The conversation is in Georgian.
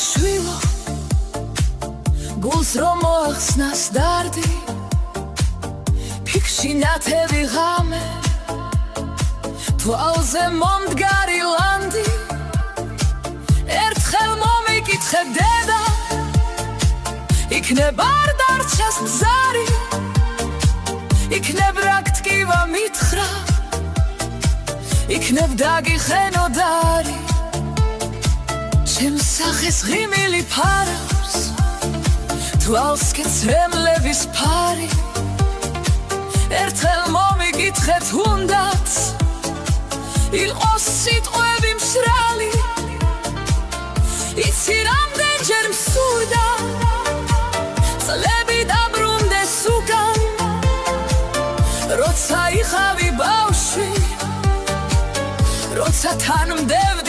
შვილო გულს რომ მოახსნას დარდი ფიქში ნათელი ღამე თვალზე მომდგარი ლანდი ერთხელ მომიკითხე დედა იქნებ არ დარჩას მზარი იქნებ რა გტკივა მითხრა იქნებ დაგიხენო დარი ჩემს სახეს ღიმილი ფარავს თვალს კეცემლების ფარი ერთხელ მომიკითხეთ უნდაც იყოს სიტყვები მშრალი იცი რამდენჯერ მსურდა წლები დაბრუნდეს უკან როცა იხავი ბავშვი როცა თან მდევ